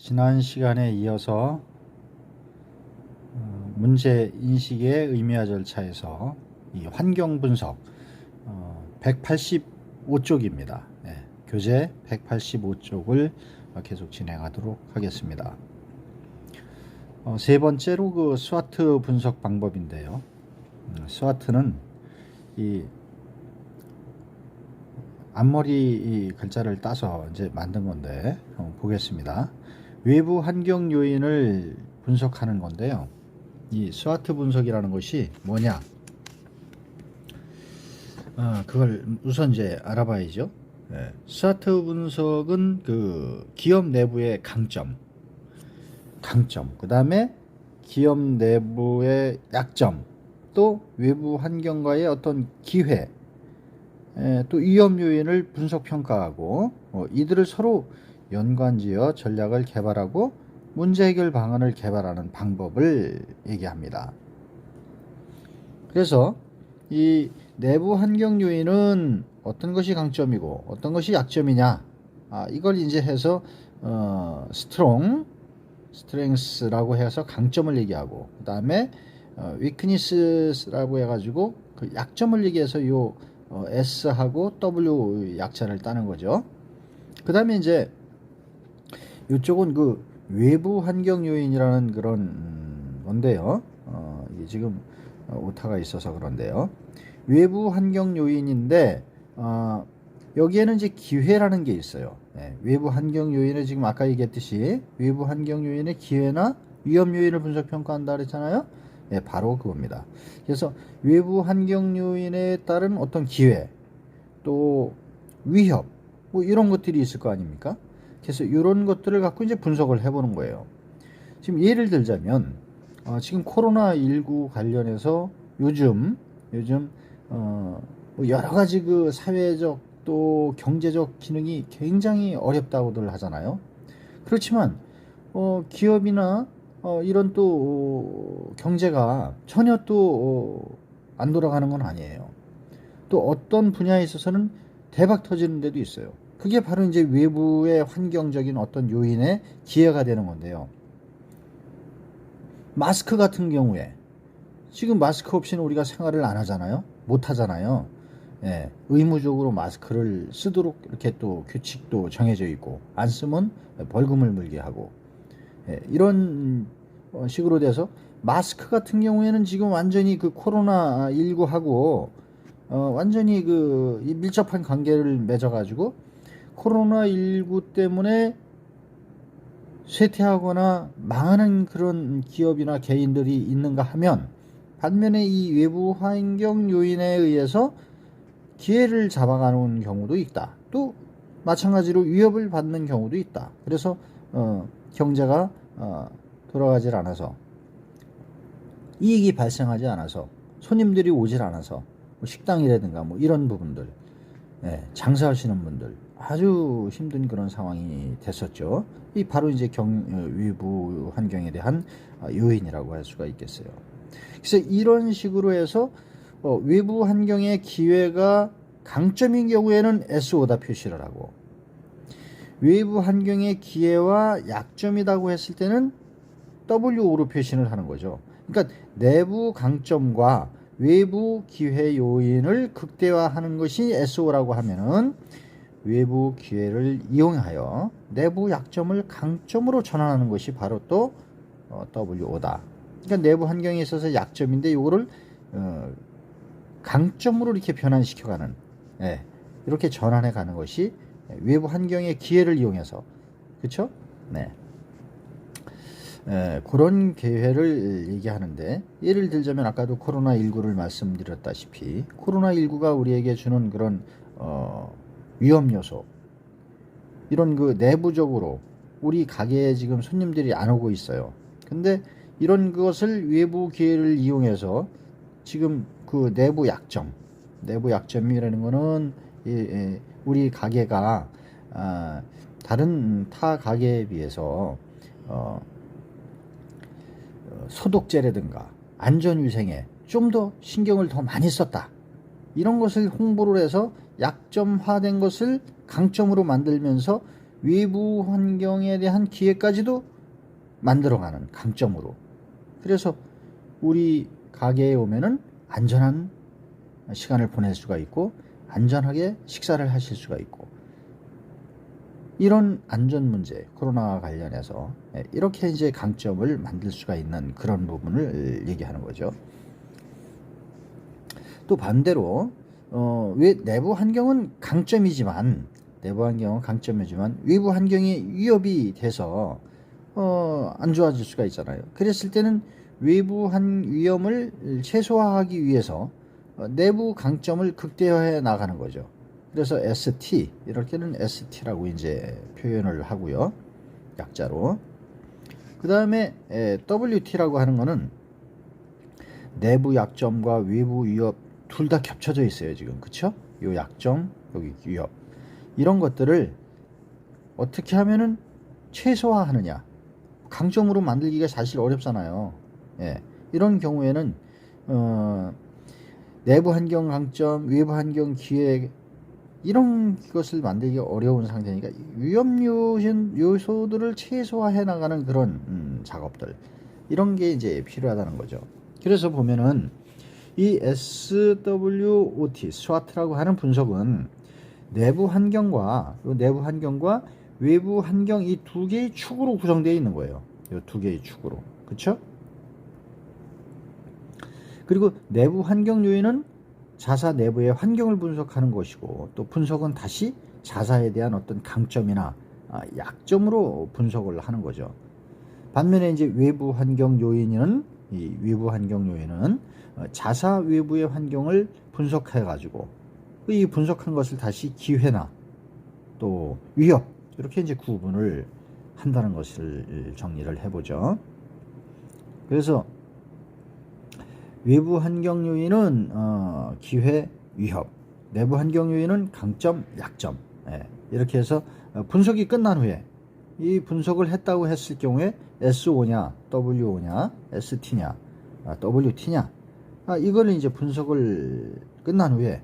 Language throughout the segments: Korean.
지난 시간에 이어서 문제 인식의 의미와 절차에서 이 환경 분석 185쪽입니다. 교재 185쪽을 계속 진행하도록 하겠습니다. 세 번째로 그 스와트 분석 방법인데요. 스와트는 이 앞머리 이 글자를 따서 이제 만든 건데 보겠습니다. 외부 환경 요인을 분석하는 건데요. 이 스와트 분석이라는 것이 뭐냐? 그걸 우선 이제 알아봐야죠. 스와트 분석은 그 기업 내부의 강점, 그 다음에 기업 내부의 약점, 또 외부 환경과의 어떤 기회, 또 위험 요인을 분석 평가하고 이들을 서로 연관지어 전략을 개발하고 문제 해결 방안을 개발하는 방법을 얘기합니다. 그래서 이 내부 환경 요인은 어떤 것이 강점이고 어떤 것이 약점이냐, 이걸 이제 해서 스트렝스라고 해서 강점을 얘기하고, 그 다음에 위크니스라고 해가지고 그 약점을 얘기해서 요 S하고 W 약자를 따는 거죠. 그 다음에 이제 이쪽은 그 외부 환경 요인이라는 그런 건데요. 이게 지금 오타가 있어서 그런데요. 외부 환경 요인인데 여기에는 이제 기회라는 게 있어요. 외부 환경 요인을 지금 아까 얘기했듯이 외부 환경 요인의 기회나 위험 요인을 분석 평가한다 그랬잖아요. 바로 그겁니다. 그래서 외부 환경 요인에 따른 어떤 기회, 또 위협, 뭐 이런 것들이 있을 거 아닙니까? 그래서 이런 것들을 갖고 이제 분석을 해보는 거예요. 지금 예를 들자면 지금 코로나19 관련해서 요즘 여러 가지 그 사회적 또 경제적 기능이 굉장히 어렵다고들 하잖아요. 그렇지만 기업이나 이런 또 경제가 전혀 또 안 돌아가는 건 아니에요. 또 어떤 분야에 있어서는 대박 터지는 데도 있어요. 그게 바로 이제 외부의 환경적인 어떤 요인의 기회가 되는 건데요. 마스크 같은 경우에 지금 마스크 없이는 우리가 생활을 안 하잖아요. 못 하잖아요. 의무적으로 마스크를 쓰도록 이렇게 또 규칙도 정해져 있고, 안 쓰면 벌금을 물게 하고, 이런 식으로 돼서 마스크 같은 경우에는 지금 완전히 그 코로나19하고 완전히 그 밀접한 관계를 맺어가지고 코로나19 때문에 쇠퇴하거나 망하는 그런 기업이나 개인들이 있는가 하면, 반면에 이 외부 환경 요인에 의해서 기회를 잡아가는 경우도 있다. 또 마찬가지로 위협을 받는 경우도 있다. 그래서 경제가 돌아가질 않아서, 이익이 발생하지 않아서, 손님들이 오질 않아서, 뭐 식당이라든가 뭐 이런 부분들, 장사하시는 분들 아주 힘든 그런 상황이 됐었죠. 이 바로 이제 외부 환경에 대한 요인이라고 할 수가 있겠어요. 그래서 이런 식으로 해서 외부 환경의 기회가 강점인 경우에는 S5다 표시를 하고, 외부 환경의 기회와 약점이라고 했을 때는 W5로 표시를 하는 거죠. 그러니까 내부 강점과 외부 기회 요인을 극대화하는 것이 S5라고 하면은, 외부 기회를 이용하여 내부 약점을 강점으로 전환하는 것이 바로 또 W5다. 그러니까 내부 환경에 있어서 약점인데 이거를 강점으로 이렇게 변환시켜가는, 이렇게 전환해가는 것이 외부 환경의 기회를 이용해서, 그렇죠? 그런 기회를 얘기하는데, 예를 들자면 아까도 코로나19를 말씀드렸다시피 코로나19가 우리에게 주는 그런 위험 요소, 이런 그 내부적으로 우리 가게에 지금 손님들이 안 오고 있어요. 근데 이런 것을 외부 기회를 이용해서 지금 그 내부 약점이라는 거는 우리 가게가 다른 타 가게에 비해서 소독제라든가 안전위생에 좀 더 신경을 더 많이 썼다, 이런 것을 홍보를 해서 약점화된 것을 강점으로 만들면서 외부 환경에 대한 기회까지도 만들어가는 강점으로. 그래서 우리 가게에 오면은 안전한 시간을 보낼 수가 있고 안전하게 식사를 하실 수가 있고, 이런 안전 문제, 코로나와 관련해서 이렇게 이제 강점을 만들 수가 있는 그런 부분을 얘기하는 거죠. 또 반대로 왜 내부 환경은 강점이지만 외부 환경이 위협이 돼서 안 좋아질 수가 있잖아요. 그랬을 때는 외부 위험을 최소화하기 위해서 내부 강점을 극대화해 나가는 거죠. 그래서 ST, 이렇게는 ST라고 이제 표현을 하고요, 약자로. 그 다음에 WT라고 하는 거는 내부 약점과 외부 위협 둘 다 겹쳐져 있어요, 지금. 그쵸? 요 약점, 여기 위협. 이런 것들을 어떻게 하면은 최소화하느냐. 강점으로 만들기가 사실 어렵잖아요. 예. 이런 경우에는 내부 환경 강점, 외부 환경 기회, 이런 것을 만들기가 어려운 상태니까 위험 요소들을 최소화해 나가는 그런 작업들, 이런 게 이제 필요하다는 거죠. 그래서 보면은 이 SWOT, SWOT라고 하는 분석은 내부 환경과 외부 환경, 이 두 개의 축으로 구성되어 있는 거예요. 이 두 개의 축으로. 그쵸? 그리고 내부 환경 요인은 자사 내부의 환경을 분석하는 것이고, 또 분석은 다시 자사에 대한 어떤 강점이나 약점으로 분석을 하는 거죠. 반면에 이제 외부 환경 요인은 자사 외부의 환경을 분석해 가지고 이 분석한 것을 다시 기회나 또 위협, 이렇게 이제 구분을 한다는 것을 정리를 해보죠. 그래서 외부 환경 요인은 기회, 위협, 내부 환경 요인은 강점, 약점, 이렇게 해서 분석이 끝난 후에 이 분석을 했다고 했을 경우에 SO냐, WO냐, ST냐, WT냐, 이걸 이제 분석을 끝난 후에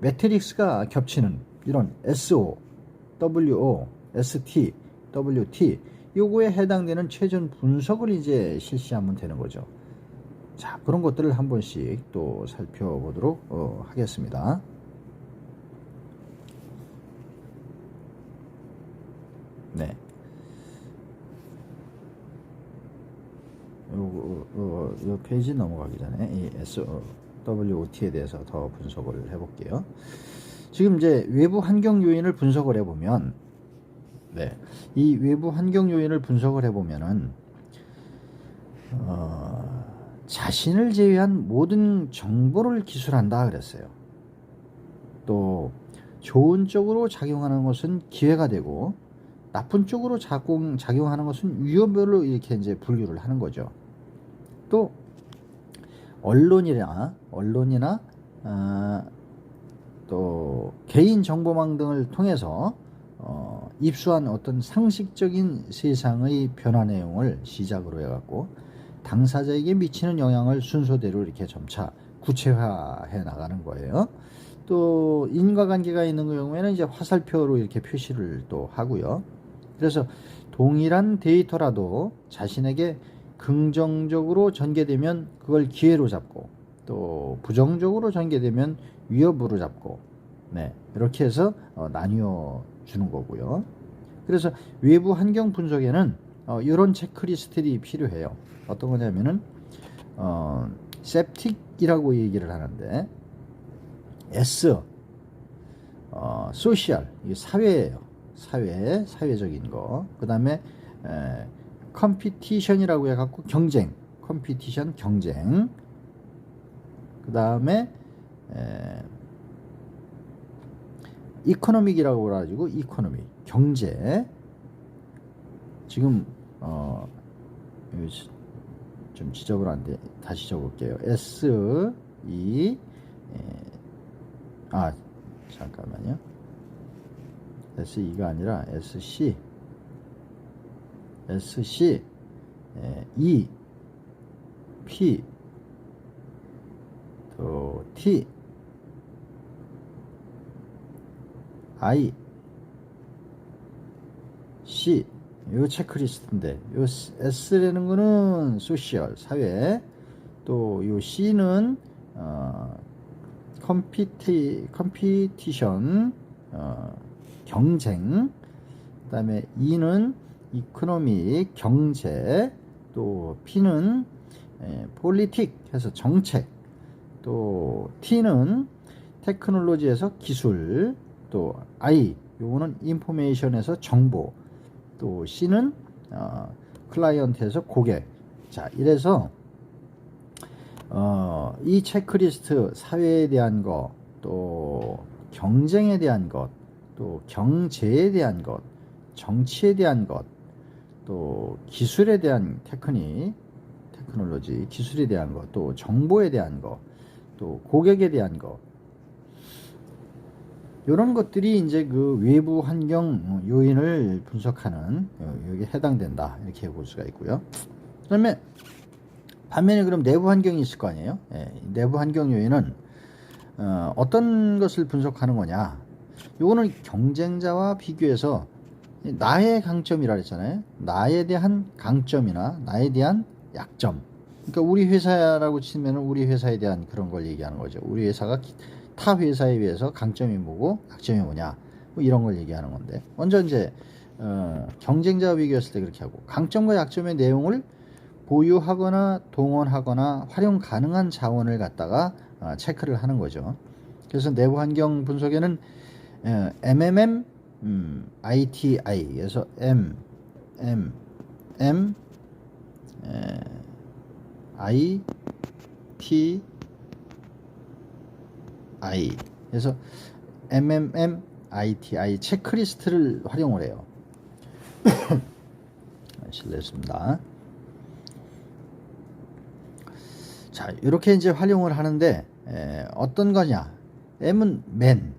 매트릭스가 겹치는 이런 SO, WO, ST, WT, 요거에 해당되는 최종 분석을 이제 실시하면 되는 거죠. 자, 그런 것들을 한 번씩 또 살펴보도록 하겠습니다. 네. 요 페이지 넘어가기 전에 이 SWOT에 대해서 더 분석을 해볼게요. 지금 이제 외부 환경 요인을 분석을 해보면, 이 외부 환경 요인을 분석을 해보면은 자신을 제외한 모든 정보를 기술한다 그랬어요. 또 좋은 쪽으로 작용하는 것은 기회가 되고 나쁜 쪽으로 작용하는 것은 위험별로 이렇게 이제 분류를 하는 거죠. 또 언론이나 또 개인 정보망 등을 통해서 입수한 어떤 상식적인 세상의 변화 내용을 시작으로 해갖고 당사자에게 미치는 영향을 순서대로 이렇게 점차 구체화해 나가는 거예요. 또 인과관계가 있는 경우에는 이제 화살표로 이렇게 표시를 또 하고요. 그래서 동일한 데이터라도 자신에게 긍정적으로 전개되면 그걸 기회로 잡고, 또 부정적으로 전개되면 위협으로 잡고, 이렇게 해서 나뉘어 주는 거고요. 그래서 외부 환경 분석에는 이런 체크리스트들이 필요해요. 어떤 거냐면은 셉틱이라고 얘기를 하는데, S 소셜, 이게 사회예요. 사회적인 거. 그 다음에 컴피티션이라고 해갖고 경쟁, 경쟁. 그 다음에 이코노믹이라고 해가지고 이코노믹, 경제. 지금 좀 지저분한데 다시 적을게요. S E 잠깐만요. SE가 아니라 SC E P 또 T I C 요 체크리스트인데, 요 S라는 거는 소셜 사회, 또 요 C는 컴피티션 경쟁, 그 다음에 E는 이코노미 경제, 또 P는 폴리틱 해서 정책, 또 T는 테크놀로지에서 기술, 또 I 요거는 인포메이션에서 정보, 또 C는 클라이언트에서 고객. 자, 이래서 이 체크리스트 사회에 대한 것, 또 경쟁에 대한 것, 또 경제에 대한 것, 정치에 대한 것, 또 기술에 대한 테크놀로지 기술에 대한 것, 또 정보에 대한 것, 또 고객에 대한 것, 이런 것들이 이제 그 외부 환경 요인을 분석하는 여기에 해당된다, 이렇게 볼 수가 있고요. 그다음에 반면에 그럼 내부 환경이 있을 거 아니에요. 내부 환경 요인은 어떤 것을 분석하는 거냐, 요거는 경쟁자와 비교해서 나의 강점이라 그랬잖아요. 나에 대한 강점이나 나에 대한 약점. 그러니까 우리 회사라고 치면 우리 회사에 대한 그런 걸 얘기하는 거죠. 우리 회사가 타 회사에 비해서 강점이 뭐고 약점이 뭐냐, 뭐 이런 걸 얘기하는 건데, 먼저 이제 경쟁자와 비교했을 때 그렇게 하고, 강점과 약점의 내용을 보유하거나 동원하거나 활용 가능한 자원을 갖다가 체크를 하는 거죠. 그래서 내부 환경 분석에는 MMM, ITI에서 그래서 MMM, ITI 체크리스트를 활용을 해요. 실례했습니다. 자, 이렇게 이제 활용을 하는데 어떤 거냐? M은 man,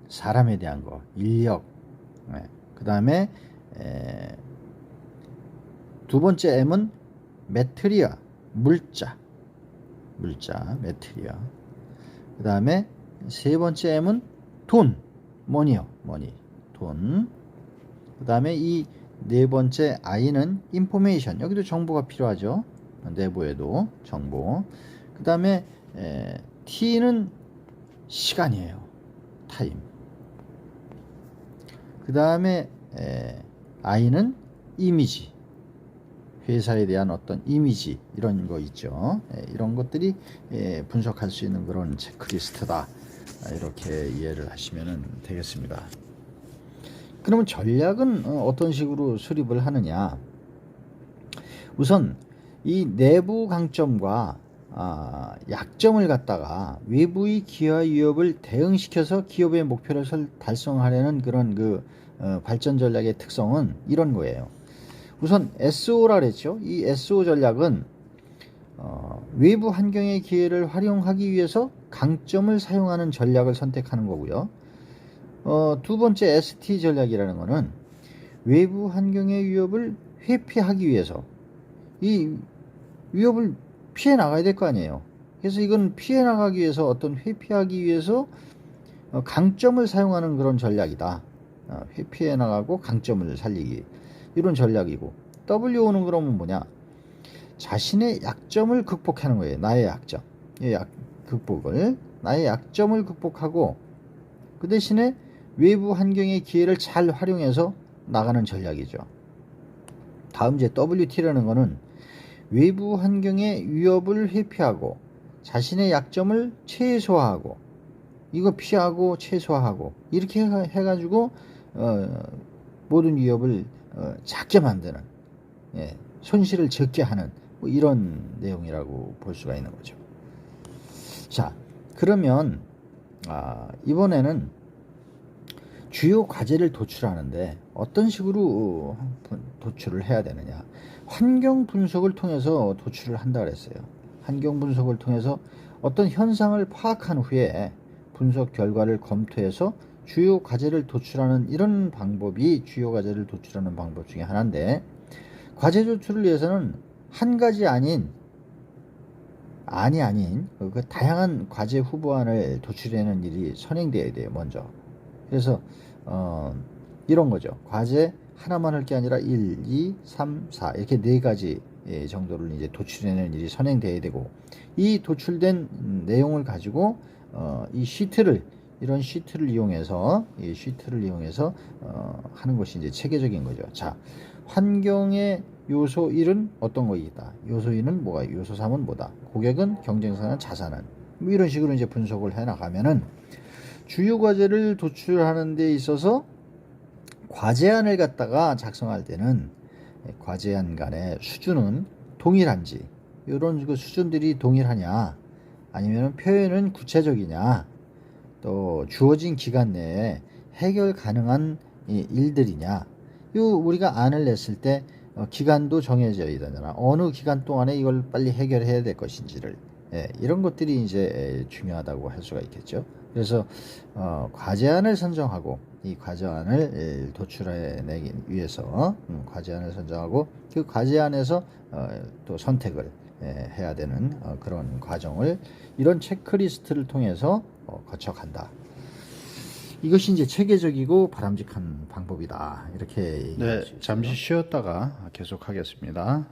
사람에 대한 거, 인력. 그 다음에 두 번째 M은 material, 물자, material. 그 다음에 세 번째 M은 돈, money요, 돈. 그 다음에 이 네 번째 I는 information, 여기도 정보가 필요하죠. 내부에도 정보. 그 다음에 T는 시간이에요, 타임. 그 다음에 I는 이미지, 회사에 대한 어떤 이미지, 이런 거 있죠. 이런 것들이 분석할 수 있는 그런 체크리스트다, 이렇게 이해를 하시면 되겠습니다. 그러면 전략은 어떤 식으로 수립을 하느냐? 우선 이 내부 강점과 약점을 갖다가 외부의 기회와 위협을 대응시켜서 기업의 목표를 달성하려는 그런 그 발전 전략의 특성은 이런 거예요. 우선 SO라 그랬죠. 이 SO 전략은 외부 환경의 기회를 활용하기 위해서 강점을 사용하는 전략을 선택하는 거고요. 두 번째 ST 전략이라는 거는 외부 환경의 위협을 회피하기 위해서 이 위협을 피해 나가야 될 거 아니에요. 그래서 이건 피해 나가기 위해서, 어떤 회피하기 위해서 강점을 사용하는 그런 전략이다. 회피해 나가고 강점을 살리기, 이런 전략이고, WO는 그러면 뭐냐? 자신의 약점을 극복하는 거예요. 나의 약점, 나의 약점을 극복하고 그 대신에 외부 환경의 기회를 잘 활용해서 나가는 전략이죠. 다음 이제 WT라는 거는 외부 환경의 위협을 회피하고 자신의 약점을 최소화하고, 이거 피하고 최소화하고, 이렇게 해가지고 모든 위협을 작게 만드는, 손실을 적게 하는, 뭐 이런 내용이라고 볼 수가 있는 거죠. 자, 그러면 이번에는 주요 과제를 도출하는데 어떤 식으로 도출을 해야 되느냐? 환경 분석을 통해서 도출을 한다 그랬어요. 환경 분석을 통해서 어떤 현상을 파악한 후에 분석 결과를 검토해서 주요 과제를 도출하는, 이런 방법이 주요 과제를 도출하는 방법 중에 하나인데, 과제 도출을 위해서는 한 가지 아닌 그 다양한 과제 후보안을 도출하는 일이 선행되어야 돼요, 먼저. 그래서 이런 거죠. 과제 하나만 할 게 아니라 1, 2, 3, 4 이렇게 네 가지 정도를 이제 도출해내는 일이 선행돼야 되고, 이 도출된 내용을 가지고 이 시트를 이런 시트를 이용해서 하는 것이 이제 체계적인 거죠. 자, 환경의 요소 1은 어떤 거이다. 요소 2는 뭐가, 요소 3은 뭐다. 고객은, 경쟁사는, 자산은, 뭐 이런 식으로 이제 분석을 해 나가면은 주요 과제를 도출하는 데 있어서 과제안을 갖다가 작성할 때는 과제안 간의 수준은 동일한지, 이런 그 수준들이 동일하냐, 아니면 표현은 구체적이냐, 또 주어진 기간 내에 해결 가능한 일들이냐, 우리가 안을 냈을 때 기간도 정해져야 되잖아. 어느 기간 동안에 이걸 빨리 해결해야 될 것인지를, 이런 것들이 이제 중요하다고 할 수가 있겠죠. 그래서 과제안을 선정하고, 이 과제안을 도출해내기 위해서 과제안을 선정하고, 그 과제안에서 또 선택을 해야 되는 그런 과정을 이런 체크리스트를 통해서 거쳐간다. 이것이 이제 체계적이고 바람직한 방법이다. 이렇게 얘기할 수 있어요. 잠시 쉬었다가 계속하겠습니다.